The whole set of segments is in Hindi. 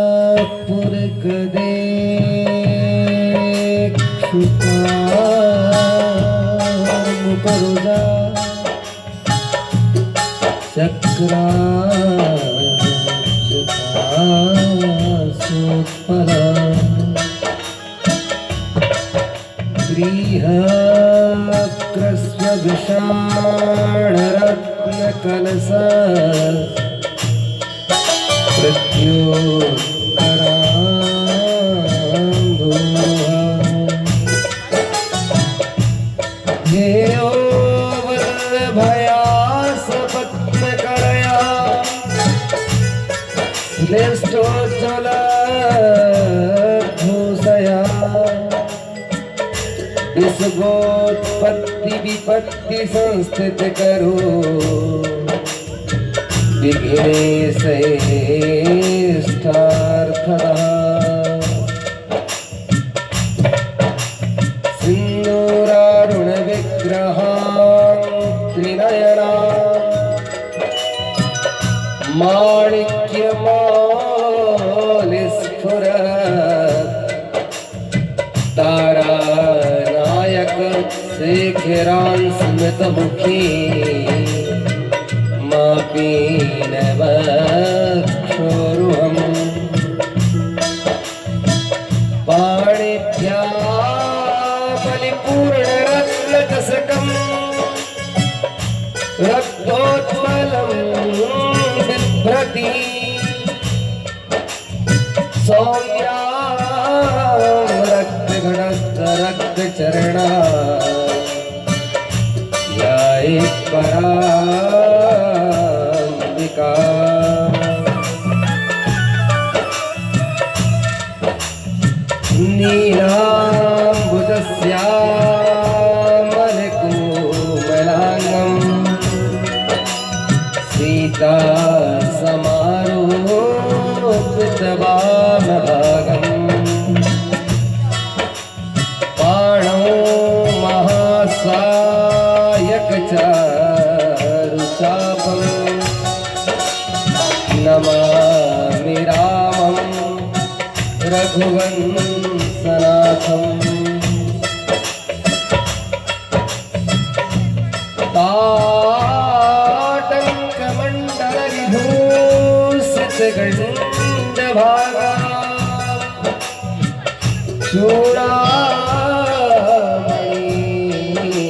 बीजापुर कदे मुकरुजा चक्रासुपरा गृहकृस्वविषाणरत्नकलसा प्रत्योत्तराम्बुहा ध्येयो वल्लभयासपत्नकरया श्लेष्ठोज्ज्वलभूषया विश्वोत्पत्ति विपत्ति संस्थित करो विघ्नेशेष्टार्थदा सिन्दूरारुण विग्रहां त्रिनयना माणिक्यमौलिस्फुरत् तारानायक शेखरां स्मितमुखी पीनवक्षोरुहम् पाणिभ्या बलिपूर्णरत्नचषकम् रक्तोज्ज्वलं बिभ्रति सौम्यां रक्तचरणा ध्याये पराम्बिका नीलाम्बुजस्यामलकोमलाङ्गं सीता समारोपितवामभागम् पाणौ महासायकचारुचापं नमामि रामं रघुवंशनाथम् ताटङ्कमण्डलविभूषितगण्डभागा चूडामणि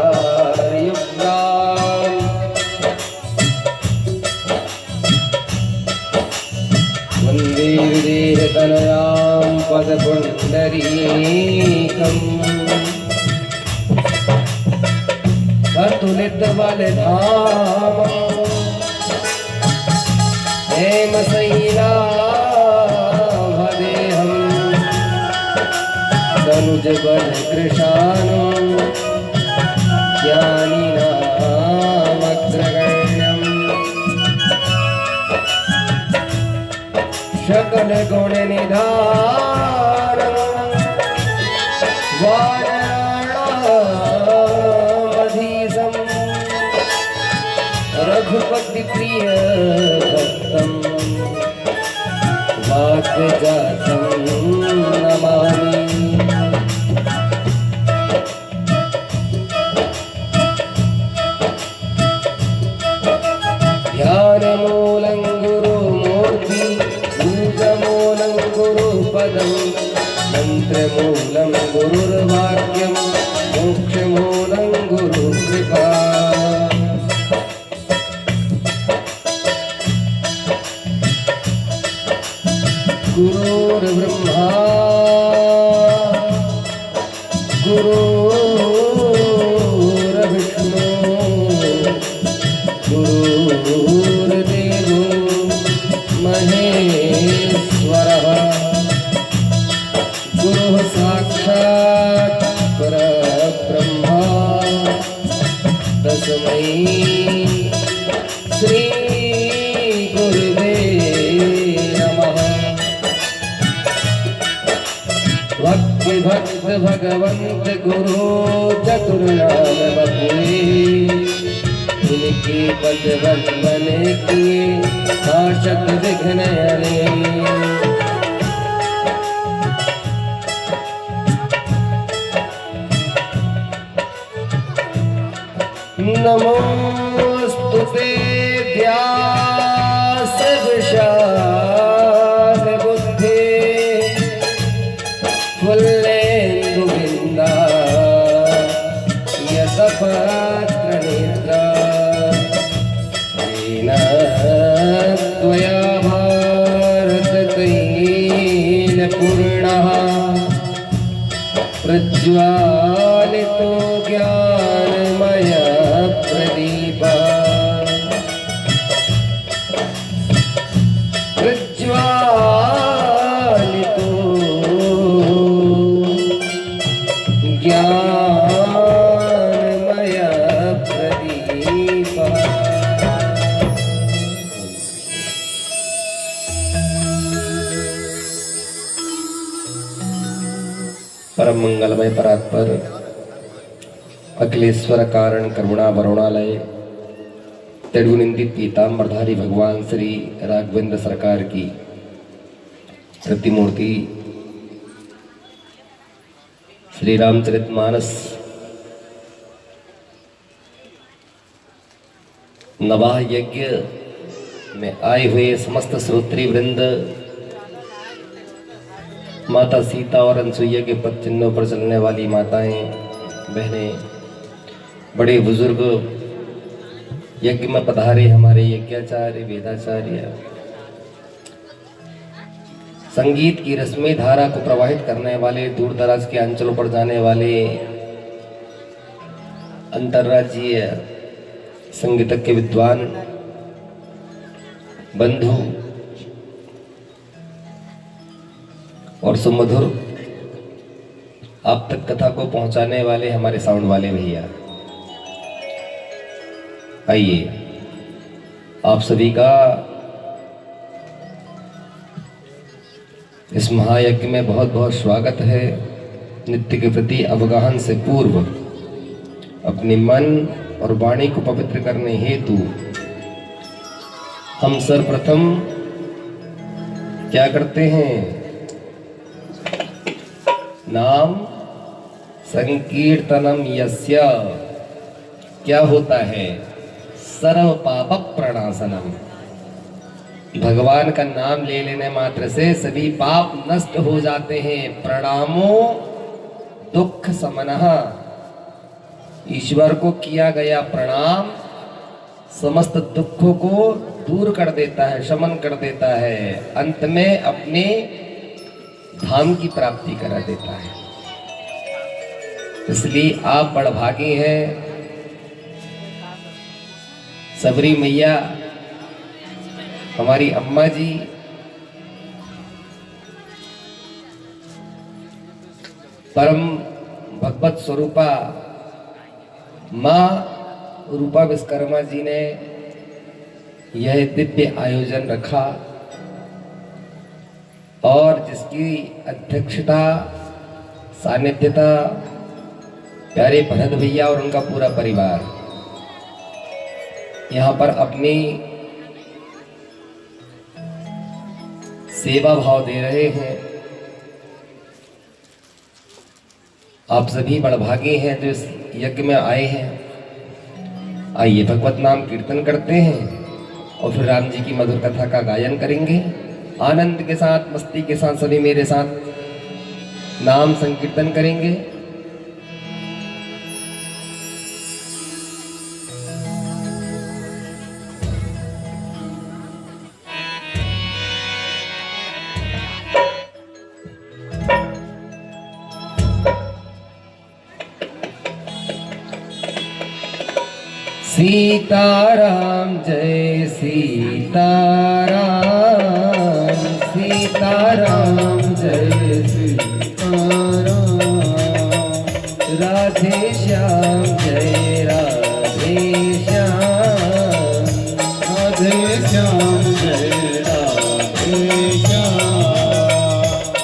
कौसेयवस्त्रमणिमौक्तिकहारयुक्ता वन्दे विदेहतनयां पदपुण्डरीकम् अतुलितबलधामम् हेमशैलाभदेहम् तनुजबलकृशानं ज्ञानिनामग्रगण्यम् सकलगुणनिधानं वानराणामधीशम् रघुपतिप्रियभक्तं वाग्जातं नमामि ध्यानमूलं गुरुमूर्ति पूजमूलं गुरुपदं मन्त्रमूलं गुरुर्वाक्यं मोक्षमूलं गुरुकृपा गुरुर्ब्रह्मा गुरुर्विष्णु गुरुर्देवो महेश्वरः गुरुः साक्षात् परब्रह्मा तस्मै श्री गुरुवे नमः। भक्ति भक्त भगवंत गुरु चतुर्नाम बपुए उनके पद बंधन किए नाशक विघ्न हरे। नमोस्तुते व्यास विशाल बुद्धे फुल्लेन्दुबिन्दा यतपात्र नेत्रा दीनद्वया भारततैलपूर्णः प्रज्वालितो ज्ञानमय प्रदीपा प्रज्वालितो ज्ञानमय प्रदीपा। परम मंगलमय परात्पर अखिलेश्वर कारण करुणा वरुणालय तेडुनिंदित पीताम्बरधारी भगवान श्री राघवेंद्र सरकार की प्रतिमूर्ति श्री रामचरितमानस नवाह यज्ञ में आए हुए समस्त श्रोत्री वृंद, माता सीता और अनसुईया के पद चिन्हों पर चलने वाली माताएं बहनें, बड़े बुजुर्ग, यज्ञ में पधारे हमारे यज्ञाचार्य वेदाचार्य, संगीत की रस्मी धारा को प्रवाहित करने वाले, दूर दराज के अंचलों पर जाने वाले अंतर्राज्यीय संगीतज्ञ विद्वान बंधु और सुमधुर आप तक कथा को पहुंचाने वाले हमारे साउंड वाले भैया, आइए आप सभी का इस महायज्ञ में बहुत बहुत स्वागत है। नित्य के प्रति अवगाहन से पूर्व अपने मन और वाणी को पवित्र करने हेतु हम सर्वप्रथम क्या करते हैं? नाम संकीर्तनम यस्य, क्या होता है? सर्व पाप प्रणाशनम। भगवान का नाम ले लेने मात्र से सभी पाप नष्ट हो जाते हैं। प्रणामो दुख समनः, ईश्वर को किया गया प्रणाम समस्त दुखों को दूर कर देता है, शमन कर देता है, अंत में अपने धाम की प्राप्ति करा देता है। इसलिए आप बड़भागी हैं। सबरी मैया हमारी अम्मा जी परम भगवत स्वरूपा माँ रूपा विश्वकर्मा जी ने यह दिव्य आयोजन रखा और जिसकी अध्यक्षता सानिध्यता प्यारे भरत भैया और उनका पूरा परिवार यहाँ पर अपनी सेवा भाव दे रहे हैं। आप सभी बड़भागी हैं जो इस यज्ञ में आए हैं। आइए भगवत नाम कीर्तन करते हैं और फिर राम जी की मधुर कथा का गायन करेंगे। आनंद के साथ, मस्ती के साथ सभी मेरे साथ नाम संकीर्तन करेंगे। सीताराम जय सीताराम, सीताराम जय सीताराम, राधे श्याम जय राधे श्याम, राधे श्याम जय राधे श्याम,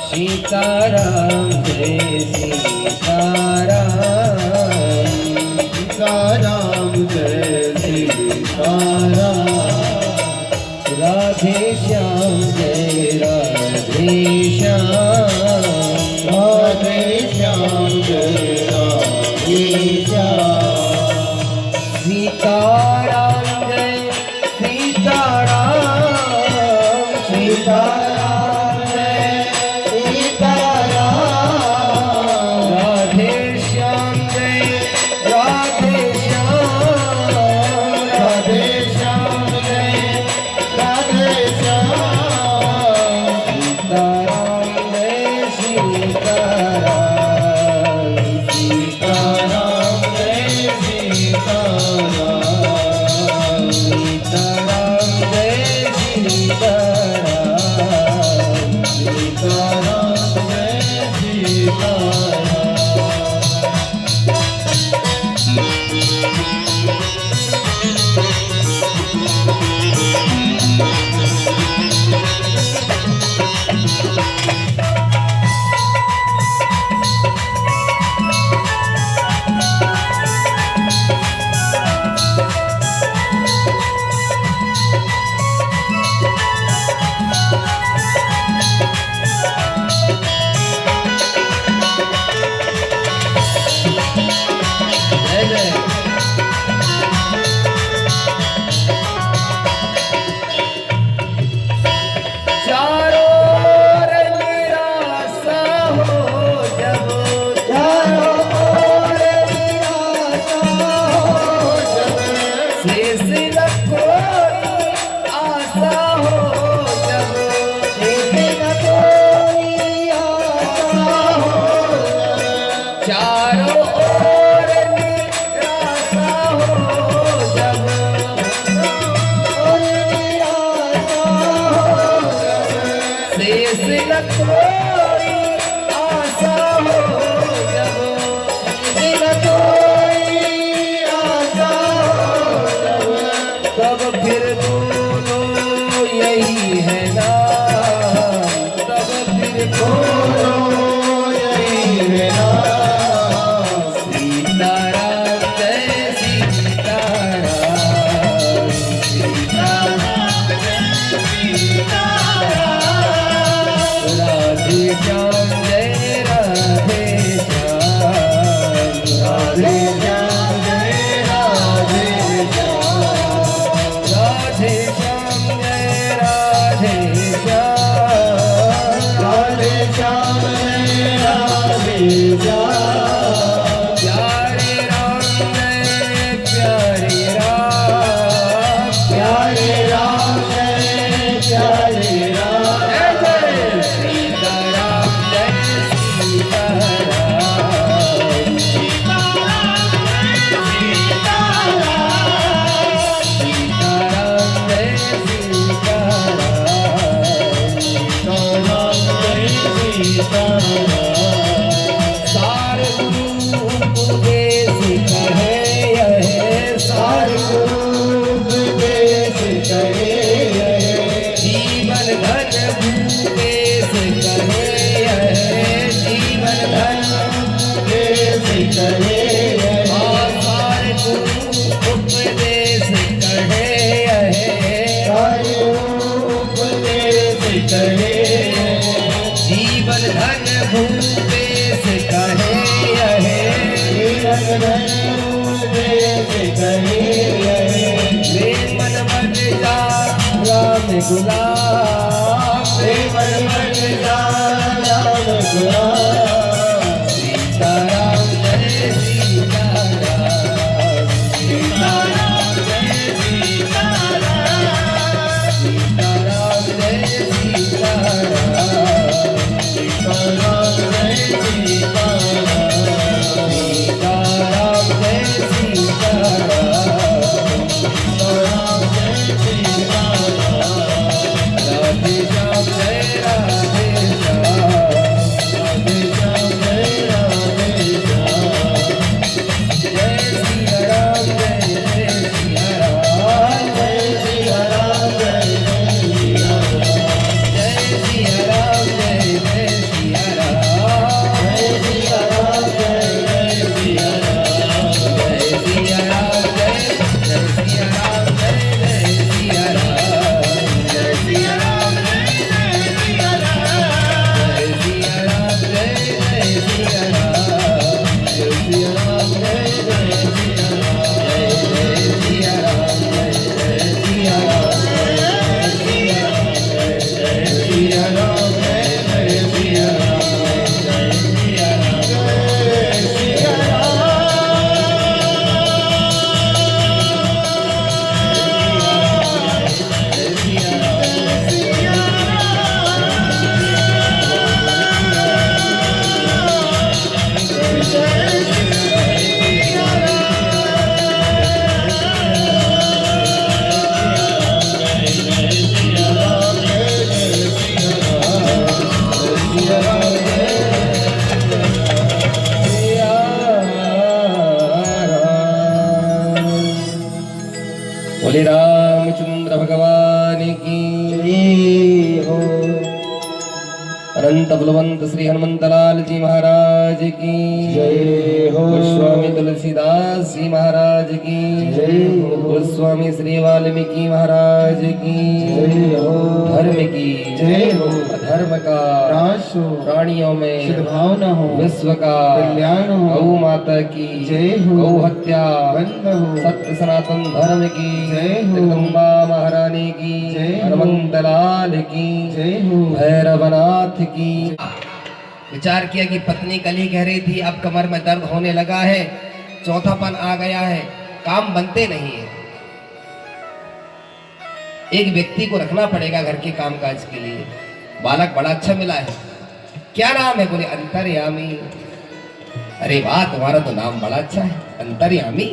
श्री सीताराम जय सीताराम, सीताराम जय सीताराम, राधे श्याम जय राधे श्याम, राधे श्याम जय राधे श्याम, सीताराम जय सीताराम, सीताराम जय सीताराम, राधे श्याम जय राधे श्याम, राधे श्याम जय राधे श्याम, सीताराम जय सीताराम, सीताराम जय सीताराम, सीताराम जय सीताराम, सीताराम जय सीताराम। जय जय। चारों ओर निराशा हो जब, चारों ओर निराशा हो जब, शेष न कोई आशा हो जब, शेष न कोई आशा हो जब, चारों ओर निराशा हो जब, और निराशा हो जब, शेष न कोई आशा हो जब, शेष न कोई आशा हो जब, तब फिर बोलो यही है ना, तब फिर बोलो यही है नाम, सीताराम जय सीताराम, सीताराम जय सीताराम, राधे श्याम जय राधे श्याम, राधे श्याम जय राधे श्याम, राधे श्याम जय राधे श्याम, राधे श्याम जय राधे श्याम, प्यारे राम जय प्यारे राम, प्यारे राम जय प्यारे राम, जय जय सीताराम जय सीताराम, सीताराम जय सीताराम, सीताराम जय सीताराम, सार गुरु उपदेश कहे यह, सार उपदेश करे जीवन धन भूपेश कहे यह, जीवन धन उपदेश करे सार गुरु उपदेश कहे यह, उपदेश करे जीवन धन भूपेश कहे यह, उपदेश करे प्रेमन बन जा राम गुलाम, प्रेमन बन जा राम गुलाम, सीताराम जय सीताराम, सीताराम जय सीताराम, सीताराम जय सीताराम, सीताराम जय सीताराम, सीताराम जय सीताराम, सीताराम जय सीताराम, राधे श्याम जय राधे श्याम, राधे बोले रामचंद्र भगवान की जय हो। अनंत बलवंत श्री हनुमंतलाल जी महाराज की जय हो। गोस्वामी तुलसीदास जी महाराज की जय हो। गोस्वामी श्री वाल्मीकि महाराज की जय हो। धर्म की जय हो। अधर्म का नाश हो। प्राणियों में सद्भावना हो। विश्व का कल्याण हो। गौ माता की जय हो। गौ हत्या बंद हो। सत्य सनातन धर्म की जय हो। जगदम्बा महारानी की जय हो। हनुमंतलाल की जय हो। भैरवनाथ की। विचार किया कि पत्नी कल ही कह रही थी अब कमर में दर्द होने लगा है, चौथापन आ गया है, काम बनते नहीं है, एक व्यक्ति को रखना पड़ेगा घर के कामकाज के लिए। बालक बड़ा अच्छा मिला है, क्या नाम है? बोले अंतर्यामी। अरे वाह, तुम्हारा तो नाम बड़ा अच्छा है, अंतर्यामी।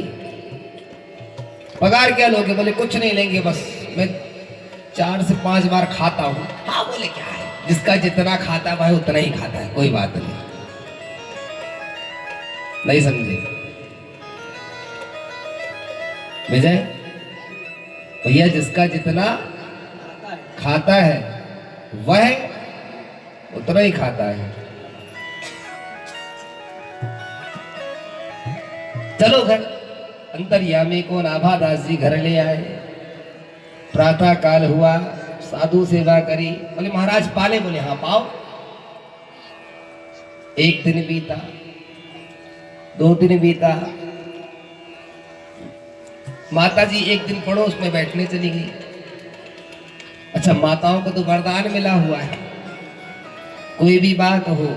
पगार क्या लोगे? बोले कुछ नहीं लेंगे, बस मैं 4 से 5 बार खाता हूं। हाँ, बोले क्या है, जिसका जितना खाता है उतना ही खाता है, कोई बात नहीं। नहीं समझे विजय भैया? जिसका जितना खाता है वह उतना ही खाता है। चलो घर। अंतर्यामी को नाभादास जी घर ले आए। प्रातः काल हुआ, साधु सेवा करी। बोले महाराज पाले? बोले हाँ पाओ। एक दिन बीता, 2 दिन बीता। माता जी एक दिन पड़ोस में बैठने चली गई। अच्छा, माताओं को तो वरदान मिला हुआ है, कोई भी बात हो,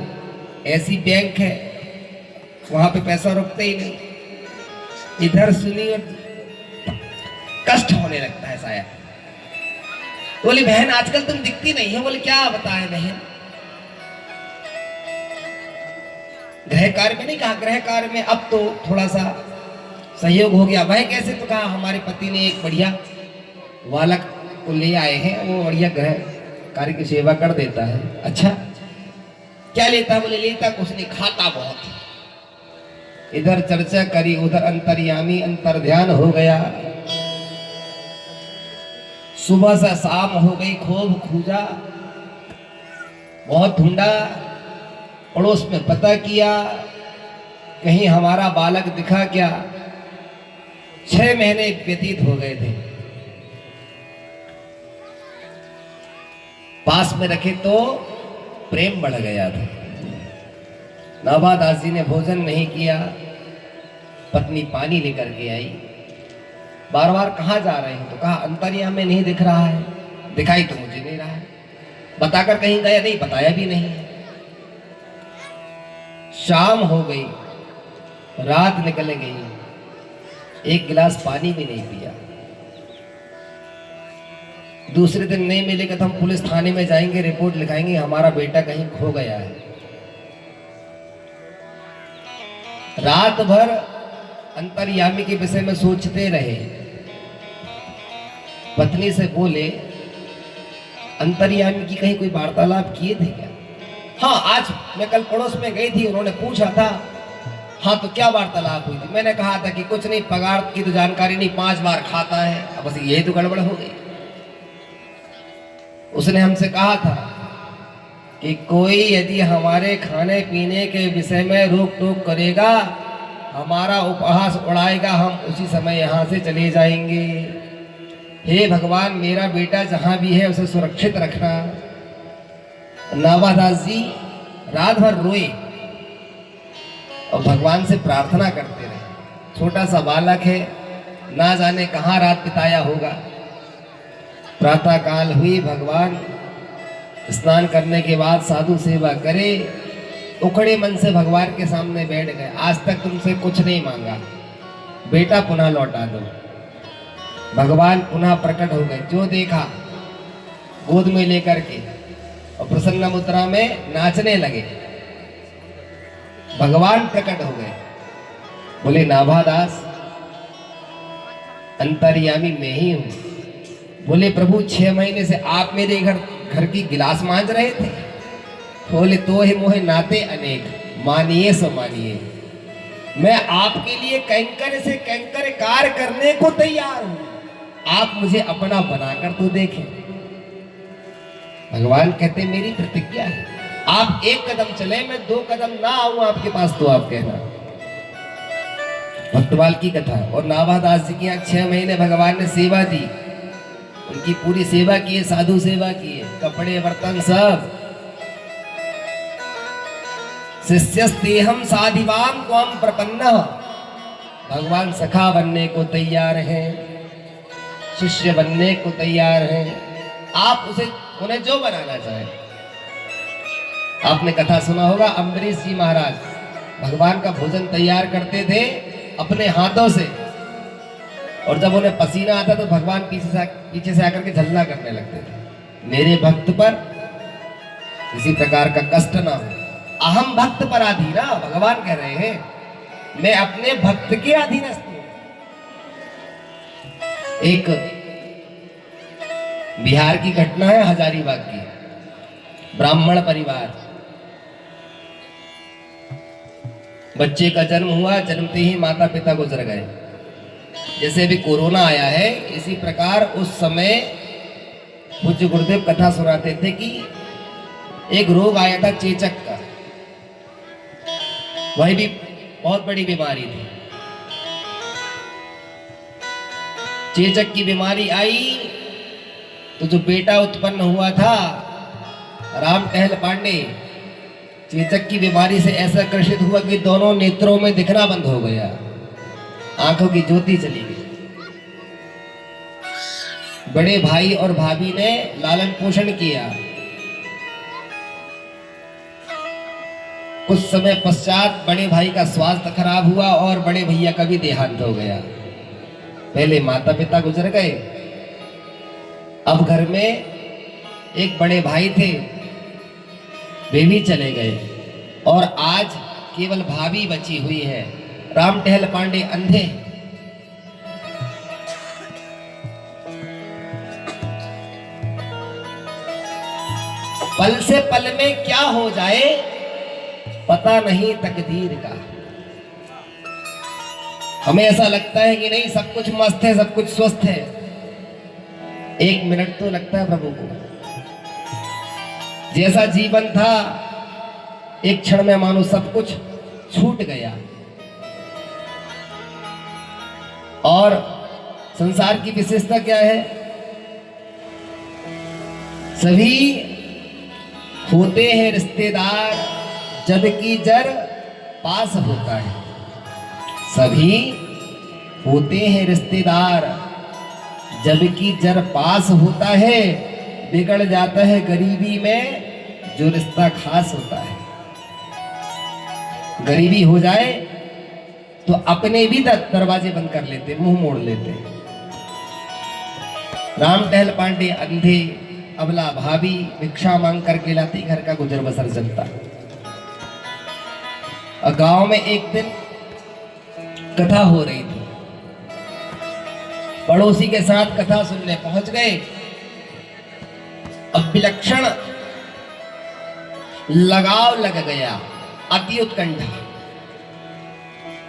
ऐसी बैंक है वहां पे पैसा रुकते ही नहीं। इधर सुनी और कष्ट होने लगता है शायद। बोली बहन आजकल तुम दिखती नहीं है। बोले क्या बताए बहन? गृह कार्य में नहीं कहा, गृह कार्य में अब तो थोड़ा सा सहयोग हो गया। वह कैसे? तो कहा हमारे पति ने एक बढ़िया बालक को ले आए हैं, वो बढ़िया गृह कार्य की सेवा कर देता है। अच्छा, क्या लेता? बोले लेता कुछ नहीं, खाता बहुत। इधर चर्चा करी, उधर अंतर्यामी अंतर ध्यान हो गया। सुबह से शाम हो गई, खूब खूजा, बहुत ढूंढा, पड़ोस में पता किया, कहीं हमारा बालक दिखा क्या। 6 महीने व्यतीत हो गए थे। पास में रखे तो प्रेम बढ़ गया था। नाभादास जी ने भोजन नहीं किया। पत्नी पानी लेकर के आई। बार बार कहाँ जा रहे हैं? तो कहा अंतर्यामी में नहीं दिख रहा है। दिखाई तो मुझे नहीं रहा है। बताकर कहीं गया? नहीं, बताया भी नहीं। शाम हो गई, रात निकल गई, एक गिलास पानी भी नहीं पिया। दूसरे दिन नहीं मिलेगा तो हम पुलिस थाने में जाएंगे, रिपोर्ट लिखाएंगे हमारा बेटा कहीं खो गया है। रात भर अंतर्यामी के विषय में सोचते रहे। पत्नी से बोले अंतर्यामी की कहीं कोई वार्तालाप किए थे क्या? हाँ, आज मैं कल पड़ोस में गई थी, उन्होंने पूछा था। हाँ, तो क्या वार्तालाप हुई थी? मैंने कहा था कि कुछ नहीं, पगार की तो जानकारी नहीं, 5 बार खाता है। अब बस यही तो गड़बड़ हो गई। उसने हमसे कहा था कि कोई यदि हमारे खाने पीने के विषय में रोक टोक करेगा, हमारा उपहास उड़ाएगा, हम उसी समय यहाँ से चले जाएंगे। हे भगवान, मेरा बेटा जहाँ भी है उसे सुरक्षित रखना। नाभादास जी रात भर रोए और भगवान से प्रार्थना करते रहे। छोटा सा बालक है, ना जाने कहाँ रात बिताया होगा। प्रातः काल हुई, भगवान स्नान करने के बाद साधु सेवा करे, उखड़े मन से भगवान के सामने बैठ गए। आज तक तुमसे कुछ नहीं मांगा, बेटा पुनः लौटा दो। भगवान पुनः प्रकट हो गए। जो देखा गोद में लेकर के और प्रसन्न मुद्रा में नाचने लगे। भगवान प्रकट हो गए। बोले नाभादास, अंतर्यामी मैं ही हूं। बोले प्रभु 6 महीने से आप मेरे घर की गिलास मांज रहे थे? बोले तो ही मोहे नाते अनेक, मानिए सो मानिए। मैं आपके लिए कैंकर से कैंकर कार्य करने को तैयार हूं। आप मुझे अपना बनाकर तो देखें। भगवान कहते मेरी प्रतिज्ञा है, आप एक कदम चले मैं 2 कदम ना आऊं आपके पास तो आप कहना। भक्तमाल की कथा। और नाभादास जी की यहाँ 6 महीने भगवान ने सेवा दी, उनकी पूरी सेवा की है, साधु सेवा की है, कपड़े बर्तन सब। शिष्यस्तेहम साधिवाम त्वम प्रपन्नः, भगवान सखा बनने को तैयार हैं, शिष्य बनने को तैयार हैं। आप उन्हें जो बनाना चाहे। आपने कथा सुना होगा, अम्बरीश जी महाराज भगवान का भोजन तैयार करते थे अपने हाथों से, और जब उन्हें पसीना आता तो भगवान पीछे से आकर के झल्ला करने लगते थे, मेरे भक्त पर किसी प्रकार का कष्ट ना हो। अहम भक्त पर अधीना, भगवान कह रहे हैं मैं अपने भक्त के अधीनस्थ हूं। एक बिहार की घटना है, हजारीबाग की। ब्राह्मण परिवार, बच्चे का जन्म हुआ, जन्मते ही माता पिता गुजर गए। जैसे अभी कोरोना आया है, इसी प्रकार उस समय पूज्य गुरुदेव कथा सुनाते थे कि एक रोग आया था चेचक का, वही भी बहुत बड़ी बीमारी थी। चेचक की बीमारी आई तो जो बेटा उत्पन्न हुआ था राम टहल पांडे, चेचक की बीमारी से ऐसा ग्रसित हुआ कि दोनों नेत्रों में दिखना बंद हो गया, आंखों की ज्योति चली गई। बड़े भाई और भाभी ने लालन पोषण किया। कुछ समय पश्चात बड़े भाई का स्वास्थ्य खराब हुआ और बड़े भैया का भी देहांत हो गया। पहले माता पिता गुजर गए, अब घर में एक बड़े भाई थे, वे भी चले गए, और आज केवल भाभी बची हुई है। राम टहल पांडे अंधे। पल से पल में क्या हो जाए पता नहीं तकदीर का। हमें ऐसा लगता है कि नहीं सब कुछ मस्त है, सब कुछ स्वस्थ है, 1 मिनट तो लगता है प्रभु को। जैसा जीवन था एक क्षण में मानो सब कुछ छूट गया। और संसार की विशेषता क्या है? सभी होते हैं रिश्तेदार जबकि जर पास होता है। सभी होते हैं रिश्तेदार जबकि जर पास होता है। बिगड़ जाता है गरीबी में जो रिश्ता खास होता है। गरीबी हो जाए तो अपने भी दरवाजे बंद कर लेते, मुंह मोड़ लेते। राम टहल पांडे अंधे, अबला भाभी भिक्षा मांग करके लाती, घर का गुजर बसर चलता। गांव में एक दिन कथा हो रही थी, पड़ोसी के साथ कथा सुनने पहुंच गए। अब विलक्षण लगाव लग गया, अति उत्कंठा,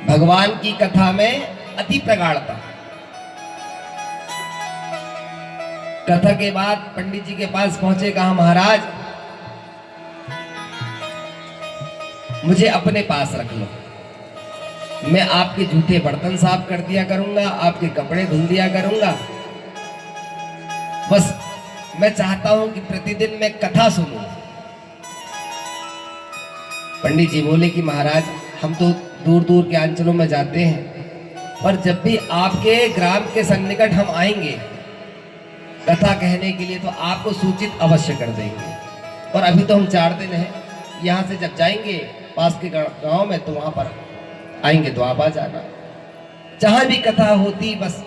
भगवान की कथा में अति प्रगाढ़ता। कथा के बाद पंडित जी के पास पहुंचे, कहा महाराज मुझे अपने पास रख लो, मैं आपके जूठे बर्तन साफ कर दिया करूंगा, आपके कपड़े धुल दिया करूंगा, बस मैं चाहता हूं कि प्रतिदिन मैं कथा सुनूं। पंडित जी बोले कि महाराज हम तो दूर दूर के अंचलों में जाते हैं, पर जब भी आपके ग्राम के सन्निकट हम आएंगे कथा कहने के लिए तो आपको सूचित अवश्य कर देंगे। और अभी तो हम 4 दिन हैं, यहाँ से जब जाएंगे पास के गांव में तो वहां पर आएंगे तो आप आ जाना। जहां भी कथा होती बस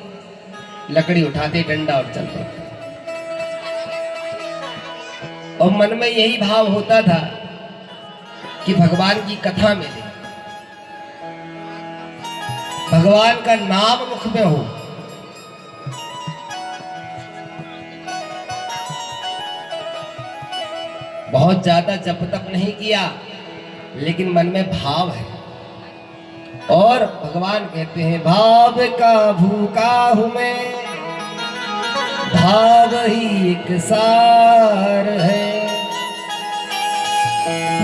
लकड़ी उठाते, डंडा और चलते। और मन में यही भाव होता था कि भगवान की कथा मिले, भगवान का नाम मुख में हो। बहुत ज्यादा जप तप नहीं किया, लेकिन मन में भाव है। और भगवान कहते हैं भाव का भूखा हूं मैं, भाव ही एक सार है,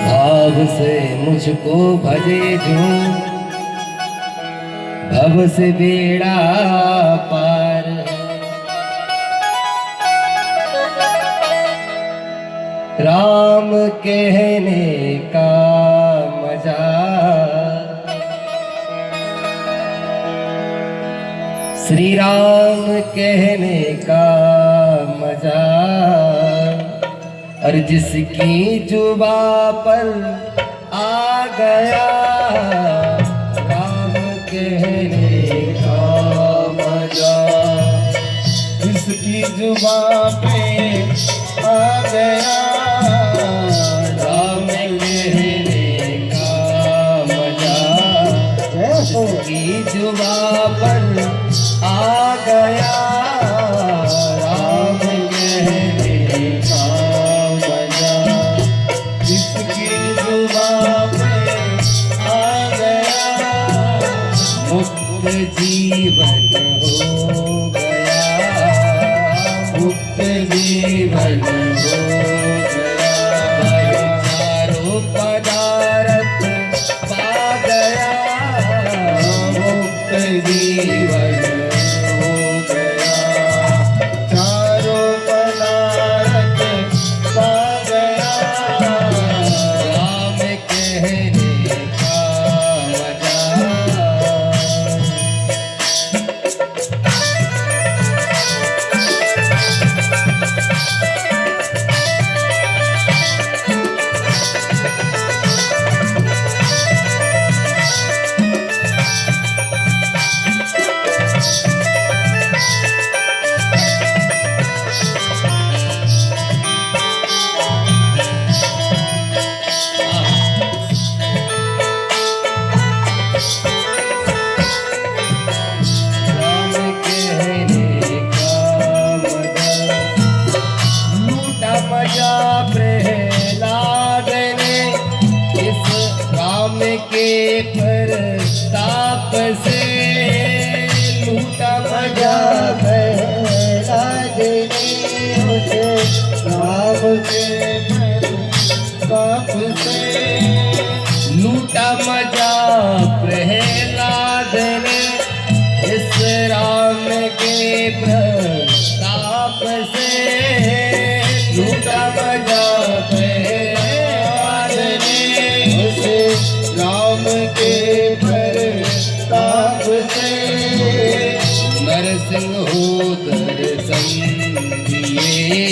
भाव से मुझको भजे जो भव से बेड़ा पार है। राम कहने का मजा श्री राम कहने का मजा, और जिसकी जुबा पर आ गया राम कहने का मजा, जिसकी जुबा पे आ गया राम कहने का मजा, जिसकी जुबा पर आ गया राम कहने का मजा, जिसकी जुबा पे आ गया मुक्त जीवन हो गया, मुक्त जीवन हो गया, चारों पदार्थ पा गया मुक्त जीवन हो गया, चारों पदार्थ पा गया राम कहने का मजा। राम कहने का मजा, लूटा मजा प्रहलाद ने इस राम के प्रताप से, लूटा मजा प्रहलाद ने उसे राम के प्रताप से, लूटा मजा प्रहलाद ने इस राम के प्रताप से, लूटा मजा प्रहलाद ने उसे राम के प्रताप से, नरसिंह हो दर्शन दिए,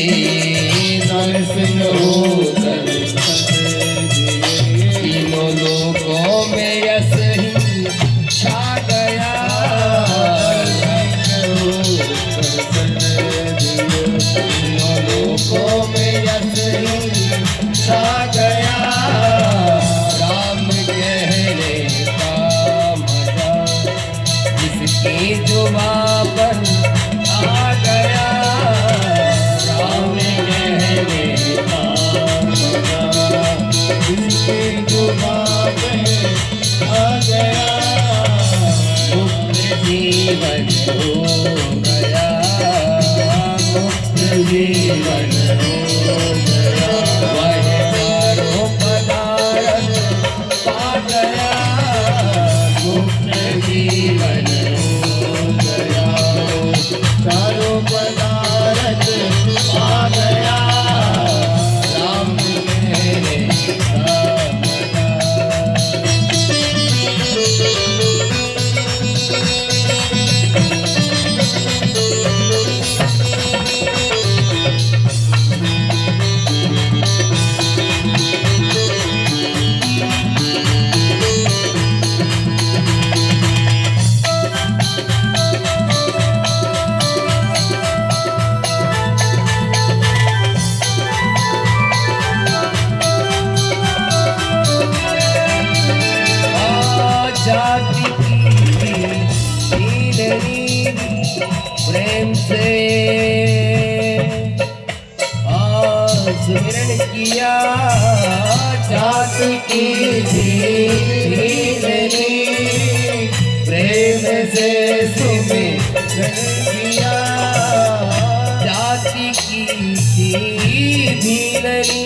नरसिंह हो दर्शन दिए, तीनों लोकों में यश ही छा गया, तीनों लोकों में यश ही छा गया राम कहने का मजा, जिसकी जुबा पर आ गया राम कहने का मजा, जिसकी जुबा पे आ गया मुक्त जीवन हो गया, मुक्त जीवन हो गया, वह चारों पदार्थ पा गया, मुक्त जीवन हो गया, चारों पदार्थ आ गया राम कहने का मजा। जाति की प्रेम से सुमिरन किया, जाति की प्रेम से सुमिरन किया, की धीरनी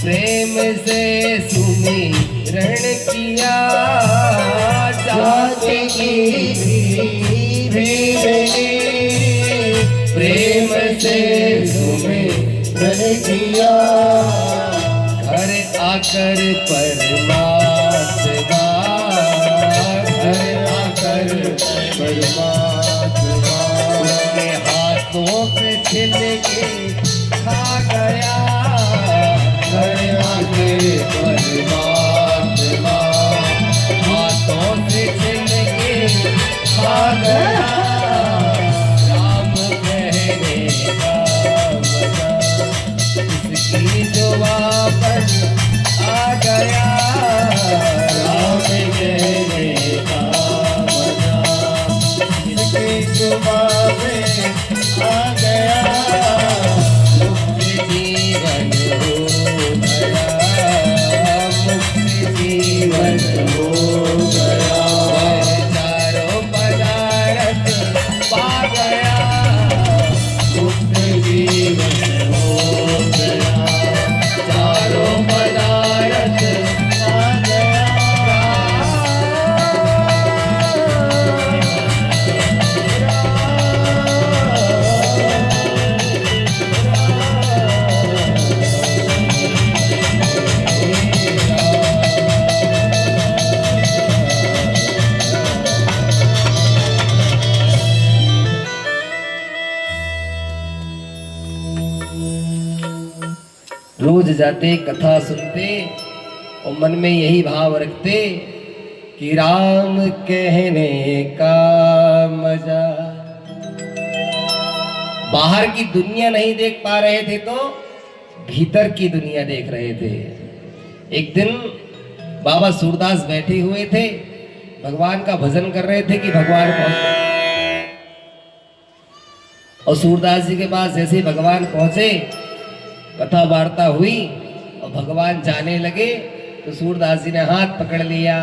प्रेम से सुमिरण किया जाति की धीरनी प्रेम से सुमिरन किया घर आकर परमात्मा घर आकर परमात्मा उसके हाथों से छिल के खा गया घर आकर परमात्मा हाथों से छिल के खा गया राम कहने का मजा इसकी जुबा पर आ गया राम कहने का मजा इसकी जुबां में आ गया मुक्त जीवन हो गया मुक्त जीवन हो गया चारों पदार्थ पा गया मुक्त जीवन हो गया चारों पदार्थ आ गया रोज जाते कथा सुनते और मन में यही भाव रखते कि राम कहने का मजा। बाहर की दुनिया नहीं देख पा रहे थे तो भीतर की दुनिया देख रहे थे। एक दिन बाबा सूरदास बैठे हुए थे, भगवान का भजन कर रहे थे कि भगवान पहुंचे। और सूरदास जी के पास जैसे ही भगवान पहुंचे, कथा वार्ता हुई और भगवान जाने लगे तो सूरदास जी ने हाथ पकड़ लिया।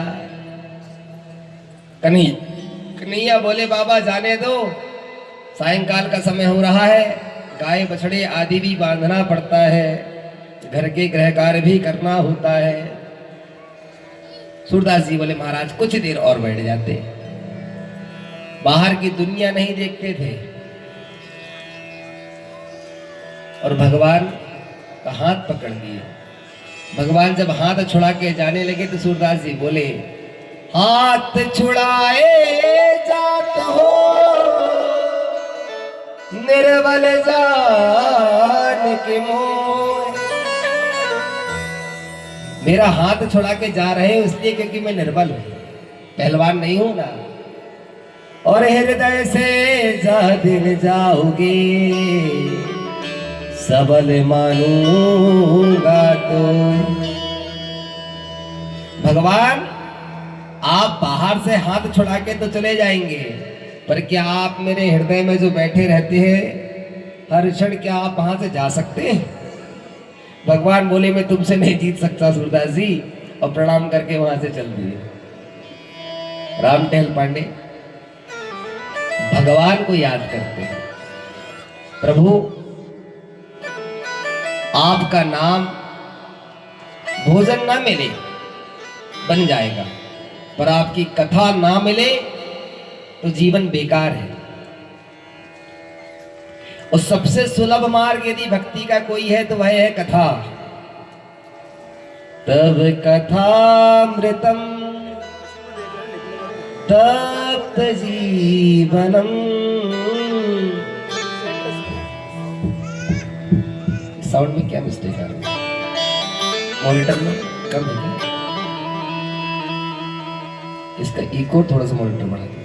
कन्हैया बोले बाबा जाने दो, सायंकाल का समय हो रहा है, गाय बछड़े आदि भी बांधना पड़ता है, घर के गृह कार्य भी करना होता है। सूरदास जी बोले महाराज कुछ देर और बैठ जाते। बाहर की दुनिया नहीं देखते थे और भगवान का हाथ पकड़ लिए। भगवान जब हाथ छुड़ा के जाने लगे तो सूरदास जी बोले हाथ छुड़ाए जात हो निर्बल जान के मोह। मेरा हाथ छुड़ा के जा रहे हैं इसलिए क्योंकि मैं निर्बल हूं, पहलवान नहीं हूं ना। और हृदय से जा दिल जाओगे सबल मानूंगा तो। भगवान आप बाहर से हाथ छुड़ा के तो चले जाएंगे, पर क्या आप मेरे हृदय में जो बैठे रहते हैं हर क्षण, क्या आप वहां से जा सकते हैं? भगवान बोले मैं तुमसे नहीं जीत सकता सूरदास जी, और प्रणाम करके वहां से चल दिए। रामटेल पांडे भगवान को याद करते हैं, प्रभु आपका नाम भोजन ना मिले बन जाएगा, पर आपकी कथा ना मिले तो जीवन बेकार है। और सबसे सुलभ मार्ग यदि भक्ति का कोई है तो वह है कथा। तब कथामृतम तप्त जीवनम। साउंड में क्या मिस्टेक आ रही है? मॉनिटर में कम है क्या? इसका इको थोड़ा सा मॉनिटर बढ़ा दीजिए।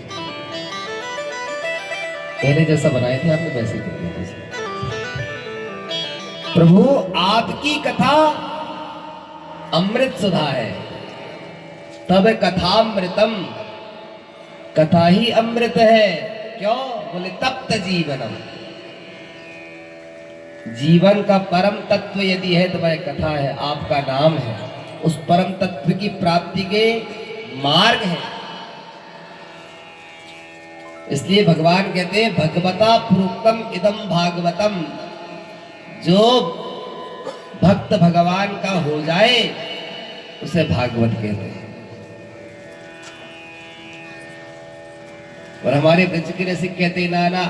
पहले जैसा बनाए थे आपने वैसे कर दिया। प्रभु आपकी कथा अमृत सुधा है, तब कथामृतम, कथा ही अमृत है। क्यों बोले तप्त जीवनम, जीवन का परम तत्व यदि है तो वह कथा है, आपका नाम है। उस परम तत्व की प्राप्ति के मार्ग है। इसलिए भगवान कहते हैं भगवता प्रोक्तम इदम भागवतम, जो भक्त भगवान का हो जाए उसे भागवत कहते हैं। और हमारे ब्रज के रसिक कहते हैं नाना,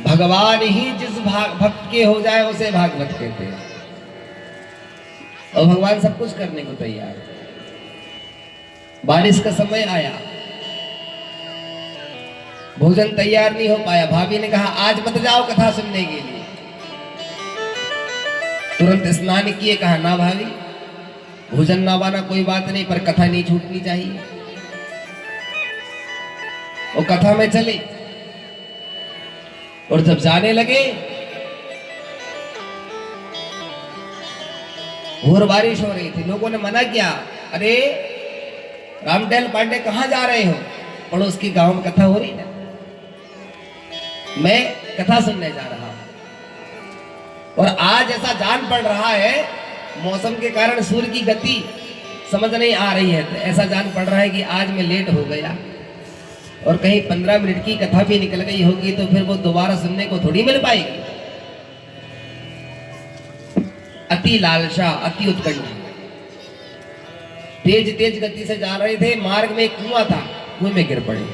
भगवान ही जिस भक्त के हो जाए उसे भागवत कहते हैं। और भगवान सब कुछ करने को तैयार है। बारिश का समय आया, भोजन तैयार नहीं हो पाया, भाभी ने कहा आज मत जाओ कथा सुनने के लिए। तुरंत स्नान किए, कहा ना भाभी, भोजन ना बना कोई बात नहीं, पर कथा नहीं छूटनी चाहिए। वो कथा में चले, और जब जाने लगे घोर बारिश हो रही थी। लोगों ने मना किया, अरे रामडेल पांडे कहां जा रहे हो? पड़ोस की गांव में कथा हो रही ना, मैं कथा सुनने जा रहा हूं। और आज ऐसा जान पड़ रहा है, मौसम के कारण सूर्य की गति समझ नहीं आ रही है, तो ऐसा जान पड़ रहा है कि आज मैं लेट हो गया, और कहीं 15 मिनट की कथा भी निकल गई होगी तो फिर वो दोबारा सुनने को थोड़ी मिल पाएगी। अति लालसा, अति उत्कंठा, तेज तेज गति से जा रहे थे। मार्ग में एक कुआं था, कुएं में गिर पड़े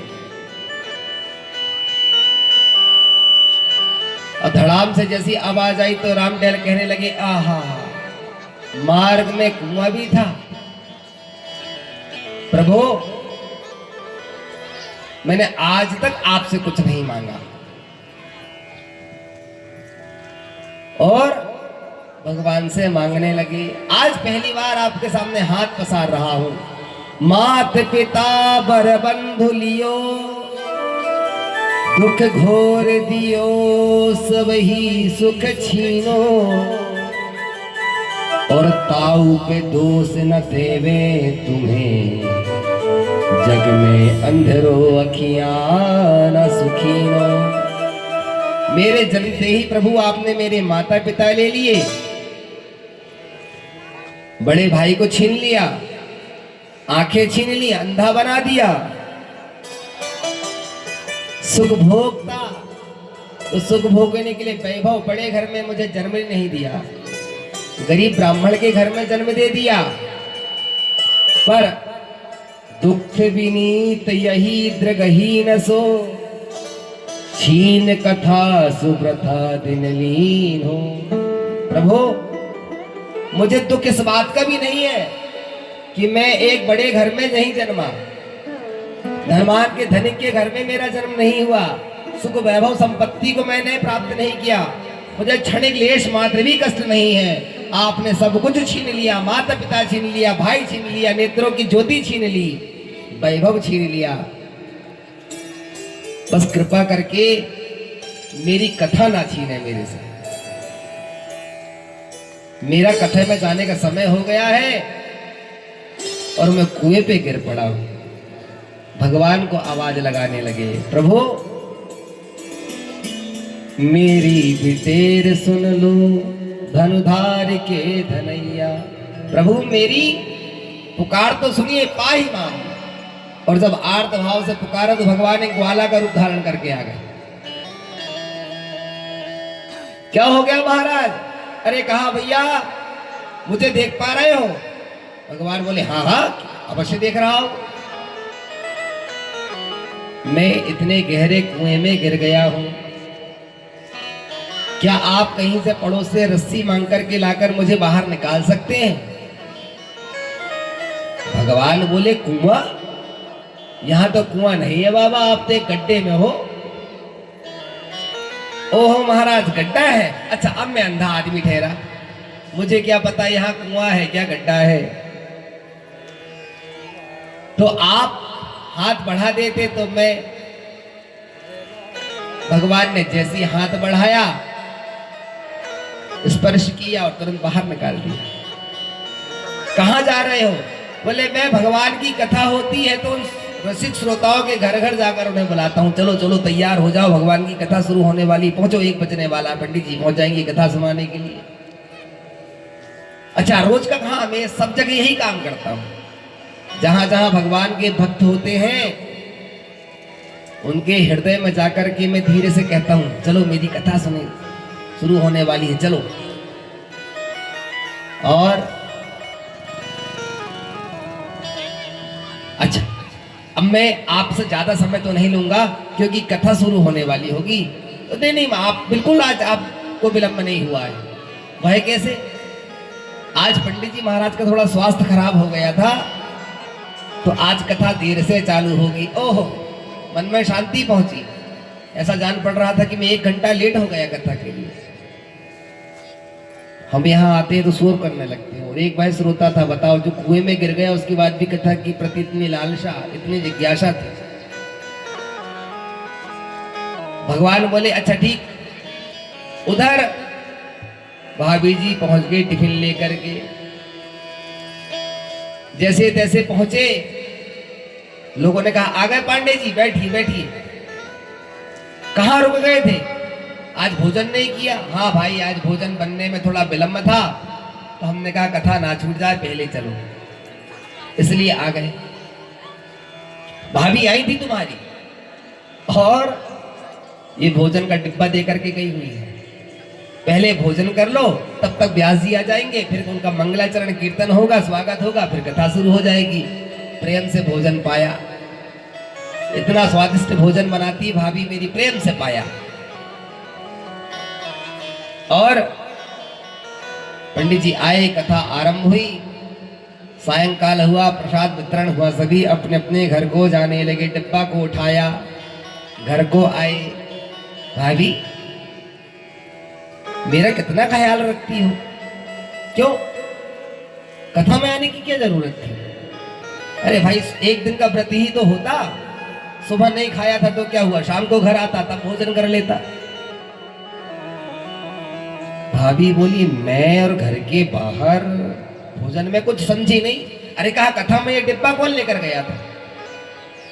और धड़ाम से जैसी आवाज आई तो रामडेल कहने लगे, आहा, मार्ग में कुआं भी था। प्रभु, मैंने आज तक आपसे कुछ नहीं मांगा, और भगवान से मांगने लगे। आज पहली बार आपके सामने हाथ पसार रहा हूं। मात पिता बर बंधु लियो, दुख घोर दियो, सब ही सुख छीनो, और ताऊ पे दोष न देवे तुम्हें, जग में अंधेरो अखियां न सुखीनो। मेरे जन्मते ही प्रभु आपने मेरे माता पिता ले लिए, बड़े भाई को छीन लिया, आंखें छीन ली, अंधा बना दिया। सुख भोगता तो सुख भोगने के लिए वैभव बड़े घर में मुझे जन्म नहीं दिया, गरीब ब्राह्मण के घर में जन्म दे दिया। पर दुख विनीत यही दृगहीन सो, छीन कथा सुप्रथा दिन लीन हो। प्रभु, मुझे दुख इस बात का भी नहीं है कि मैं एक बड़े घर में नहीं जन्मा, धनवान के धनिक के घर में मेरा जन्म नहीं हुआ, सुख वैभव संपत्ति को मैंने प्राप्त नहीं किया, मुझे क्षणिक लेश मात्र भी कष्ट नहीं है। आपने सब कुछ छीन लिया, माता पिता छीन लिया, भाई छीन लिया, नेत्रों की ज्योति छीन ली, वैभव छीन लिया। बस कृपा करके मेरी कथा ना छीने मेरे से। मेरा कथा में जाने का समय हो गया है और मैं कुएं पे गिर पड़ा हूं। भगवान को आवाज लगाने लगे, प्रभु मेरी भी टेर सुन लो, धनुधार के धनैया। प्रभु मेरी पुकार तो सुनिए, पाही माम। और जब आर्त भाव से पुकारा तो भगवान एक ग्वाला का रूप धारण करके आ गए। क्या हो गया महाराज? अरे कहा भैया, मुझे देख पा रहे हो? भगवान बोले, हाँ हाँ अवश्य देख रहा हूं। मैं इतने गहरे कुएं में गिर गया हूं, क्या आप कहीं से पड़ोस से रस्सी मांग करके लाकर मुझे बाहर निकाल सकते हैं? भगवान बोले, कुआं? यहां तो कुआं नहीं है बाबा, आप तो एक गड्ढे में हो। ओहो महाराज, गड्ढा है? अच्छा, अब मैं अंधा आदमी ठहरा, मुझे क्या पता यहाँ कुआं है क्या गड्ढा है। तो आप हाथ बढ़ा देते तो मैं, भगवान ने जैसे हाथ बढ़ाया, स्पर्श किया और तुरंत बाहर निकाल दिया। कहां जा रहे हो? बोले, मैं भगवान की कथा होती है तो उन रसिक श्रोताओं के घर घर जाकर उन्हें बुलाता हूँ, चलो चलो तैयार हो जाओ, भगवान की कथा शुरू होने वाली, पहुंचो, 1 बजने वाला, पंडित जी पहुंच जाएंगे कथा सुनाने के लिए। अच्छा, रोज का कहा, मैं सब जगह यही काम करता हूं, जहां जहां भगवान के भक्त होते हैं उनके हृदय में जाकर के मैं धीरे से कहता हूं, चलो मेरी कथा सुने, शुरू होने वाली है, चलो। और अच्छा, अब मैं आपसे ज्यादा समय तो नहीं लूंगा क्योंकि कथा शुरू होने वाली होगी। तो नहीं, आप बिल्कुल, आज आपको विलंब नहीं हुआ है। वह कैसे? आज पंडित जी महाराज का थोड़ा स्वास्थ्य खराब हो गया था, तो आज कथा देर से चालू होगी। ओहो, मन में शांति पहुंची। ऐसा जान पड़ रहा था कि मैं 1 घंटा लेट हो गया कथा के लिए। हम यहाँ आते हैं तो शोर करने लगते हैं। और एक भाई श्रोता था, बताओ, जो कुएं में गिर गया, उसके बाद भी कथा की प्रति इतनी लालसा, इतनी जिज्ञासा थी। भगवान बोले अच्छा ठीक। उधर भाभी जी पहुंच गए टिफिन लेकर के। जैसे तैसे पहुंचे, लोगों ने कहा आ गए पांडे जी, बैठिए बैठिए। कहाँ रुक गए थे? आज भोजन नहीं किया? हाँ भाई, आज भोजन बनने में थोड़ा विलंब था, तो हमने कहा कथा ना छूट जाए, पहले चलो, इसलिए आ गए। भाभी आई थी तुम्हारी और ये भोजन का डिब्बा दे करके गई हुई है। पहले भोजन कर लो, तब तक व्यास जी आ जाएंगे, फिर उनका मंगलाचरण कीर्तन होगा, स्वागत होगा, फिर कथा शुरू हो जाएगी। प्रेम से भोजन पाया। इतना स्वादिष्ट भोजन बनाती भाभी मेरी, प्रेम से पाया। और पंडित जी आए, कथा आरंभ हुई। सायंकाल हुआ, प्रसाद वितरण हुआ, सभी अपने अपने घर को जाने लगे। डिब्बा को उठाया, घर को आए। भाभी मेरा कितना ख्याल रखती हो, क्यों? कथा में आने की क्या जरूरत थी? अरे भाई, 1 दिन का व्रत ही तो होता। सुबह नहीं खाया था तो क्या हुआ, शाम को घर आता तब भोजन कर लेता। भाभी बोली मैं और घर के बाहर भोजन में कुछ समझी नहीं। अरे कहा कथा में ये डिब्बा कौन लेकर गया था?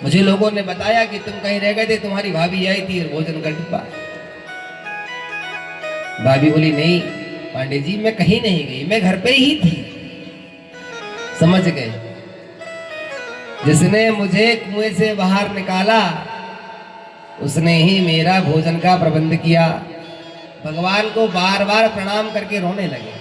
मुझे लोगों ने बताया कि तुम कहीं रह गए थे, तुम्हारी भाभी आई थी और भोजन का डिब्बा। भाभी बोली नहीं पांडे जी, मैं कहीं नहीं गई, मैं घर पे ही थी। समझ गए? जिसने मुझे कुएं से बाहर निकाला उसने ही मेरा भोजन का प्रबंध किया। भगवान को बार बार प्रणाम करके रोने लगे।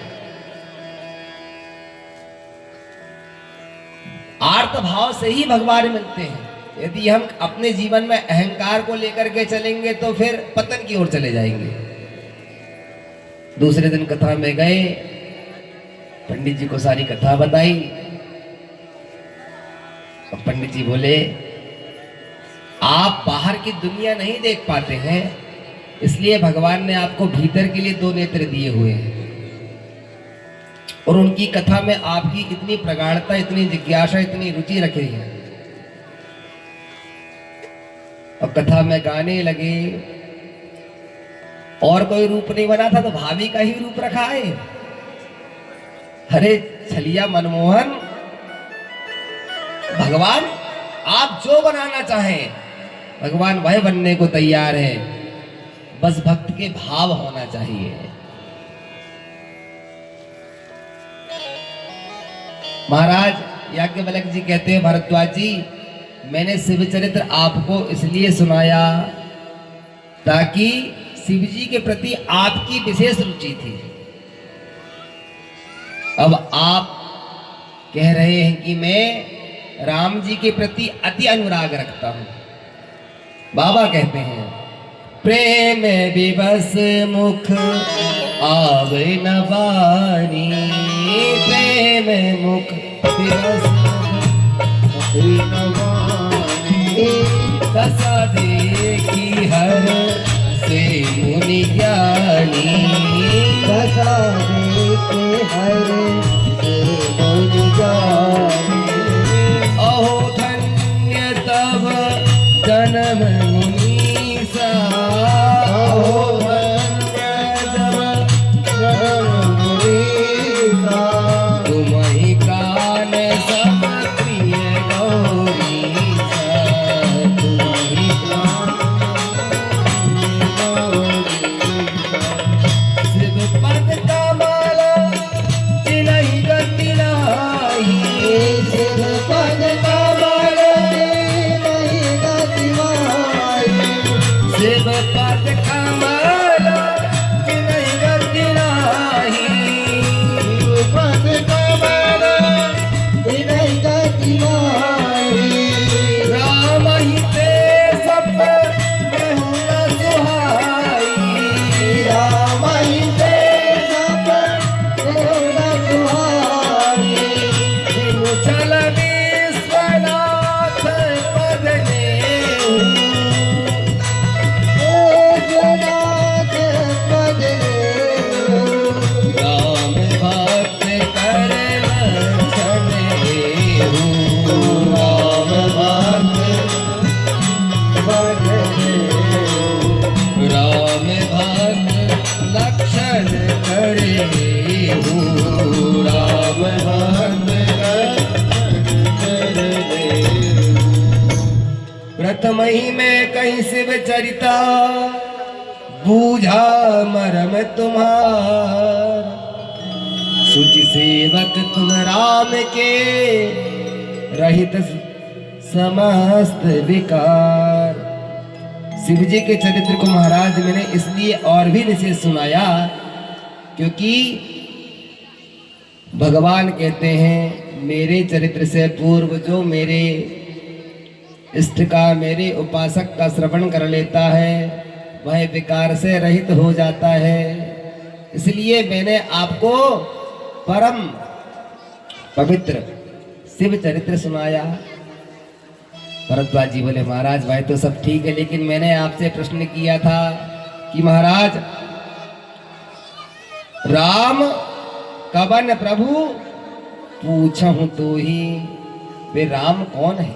आर्त भाव से ही भगवान मिलते हैं। यदि हम अपने जीवन में अहंकार को लेकर के चलेंगे तो फिर पतन की ओर चले जाएंगे। दूसरे दिन कथा में गए, पंडित जी को सारी कथा बताई। और पंडित जी बोले आप बाहर की दुनिया नहीं देख पाते हैं, इसलिए भगवान ने आपको भीतर के लिए 2 नेत्र दिए हुए हैं। और उनकी कथा में आपकी इतनी प्रगाढ़ता, इतनी जिज्ञासा, इतनी रुचि रखी है। और कथा में गाने लगे। और कोई रूप नहीं बना था तो भाभी का ही रूप रखा है। अरे छलिया मनमोहन, भगवान आप जो बनाना चाहें भगवान वह बनने को तैयार है, बस भक्त के भाव होना चाहिए। महाराज याज्ञवल्क्य जी कहते हैं, भरद्वाज जी मैंने शिव चरित्र आपको इसलिए सुनाया ताकि शिव जी के प्रति आपकी विशेष रुचि थी। अब आप कह रहे हैं कि मैं राम जी के प्रति अति अनुराग रखता हूं। बाबा कहते हैं प्रेम विवश मुख आवे न बानी, प्रेम मुख विवश दशा देखी हर से मुनि ज्ञानी, दशा देखी हर से मुनि ज्ञानी। अहो धन्य तब जन्म मुनीसा, अहो धन्य तब जन्म मुनीसा, तुम ही प्राण सब प्रिय गौरीसा, तुम ही प्राण गौरीसा। शिव पद कमल जिनहि गति नाही, शिव पद कमल जिनहि गति नाही, मही में कहीं शिव चरिता, बूझा मरम तुम्हार। सुचि सेवक तुम राम के, रहित समस्त विकार। शिव जी के चरित्र को महाराज मैंने इसलिए और भी विशेष सुनाया क्योंकि भगवान कहते हैं मेरे चरित्र से पूर्व जो मेरे इष्ट का, मेरे उपासक का श्रवण कर लेता है वह विकार से रहित हो जाता है। इसलिए मैंने आपको परम पवित्र शिव चरित्र सुनाया। भरद्वाज जी बोले महाराज भाई तो सब ठीक है, लेकिन मैंने आपसे प्रश्न किया था कि महाराज राम कवन प्रभु पूछूं तो ही, वे राम कौन है?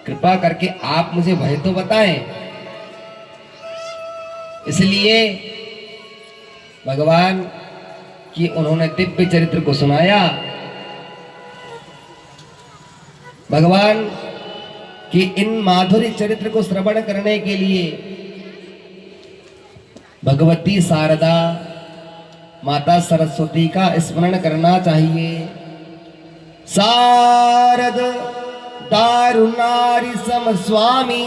कृपा करके आप मुझे वह तो बताएं। इसलिए भगवान की उन्होंने दिव्य चरित्र को सुनाया। भगवान कि इन माधुर्य चरित्र को श्रवण करने के लिए भगवती शारदा माता सरस्वती का स्मरण करना चाहिए। शारद दारुणारी सम स्वामी,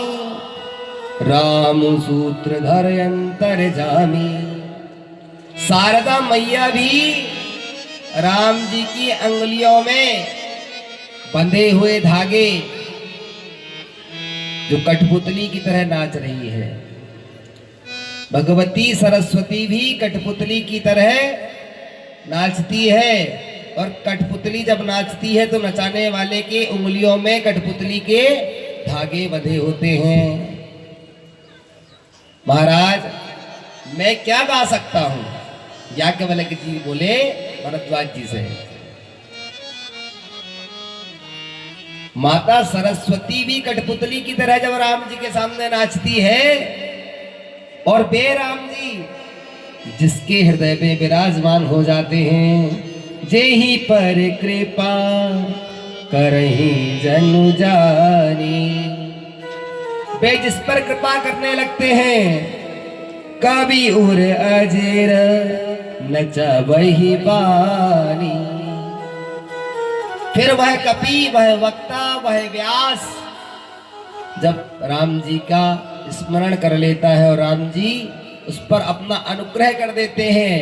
राम सूत्रधर अंतर्जामी। शारदा मैया भी राम जी की अंगुलियों में बंधे हुए धागे जो कठपुतली की तरह नाच रही है। भगवती सरस्वती भी कठपुतली की तरह नाचती है, और कठपुतली जब नाचती है तो नचाने वाले के उंगलियों में कठपुतली के धागे बंधे होते हैं। महाराज मैं क्या गा सकता हूं? याज्ञवल्क्य जी बोले भरद्वाज जी से, माता सरस्वती भी कठपुतली की तरह जब राम जी के सामने नाचती है, और वे राम जी जिसके हृदय में विराजमान हो जाते हैं, जेहि पर कृपा करहि जनु जानी। वे जिस पर कृपा करने लगते हैं, कवि उर अजेर नचबहि बानी। फिर वह कपि, वह वक्ता, वह व्यास जब राम जी का स्मरण कर लेता है और राम जी उस पर अपना अनुग्रह कर देते हैं,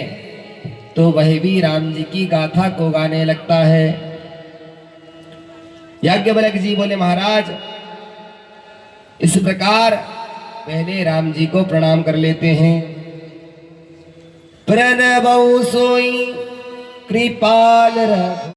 तो वह भी राम जी की गाथा को गाने लगता है। याज्ञवल्क्य जी बोले महाराज इस प्रकार पहले राम जी को प्रणाम कर लेते हैं। प्रणवौ सोई कृपाल रघु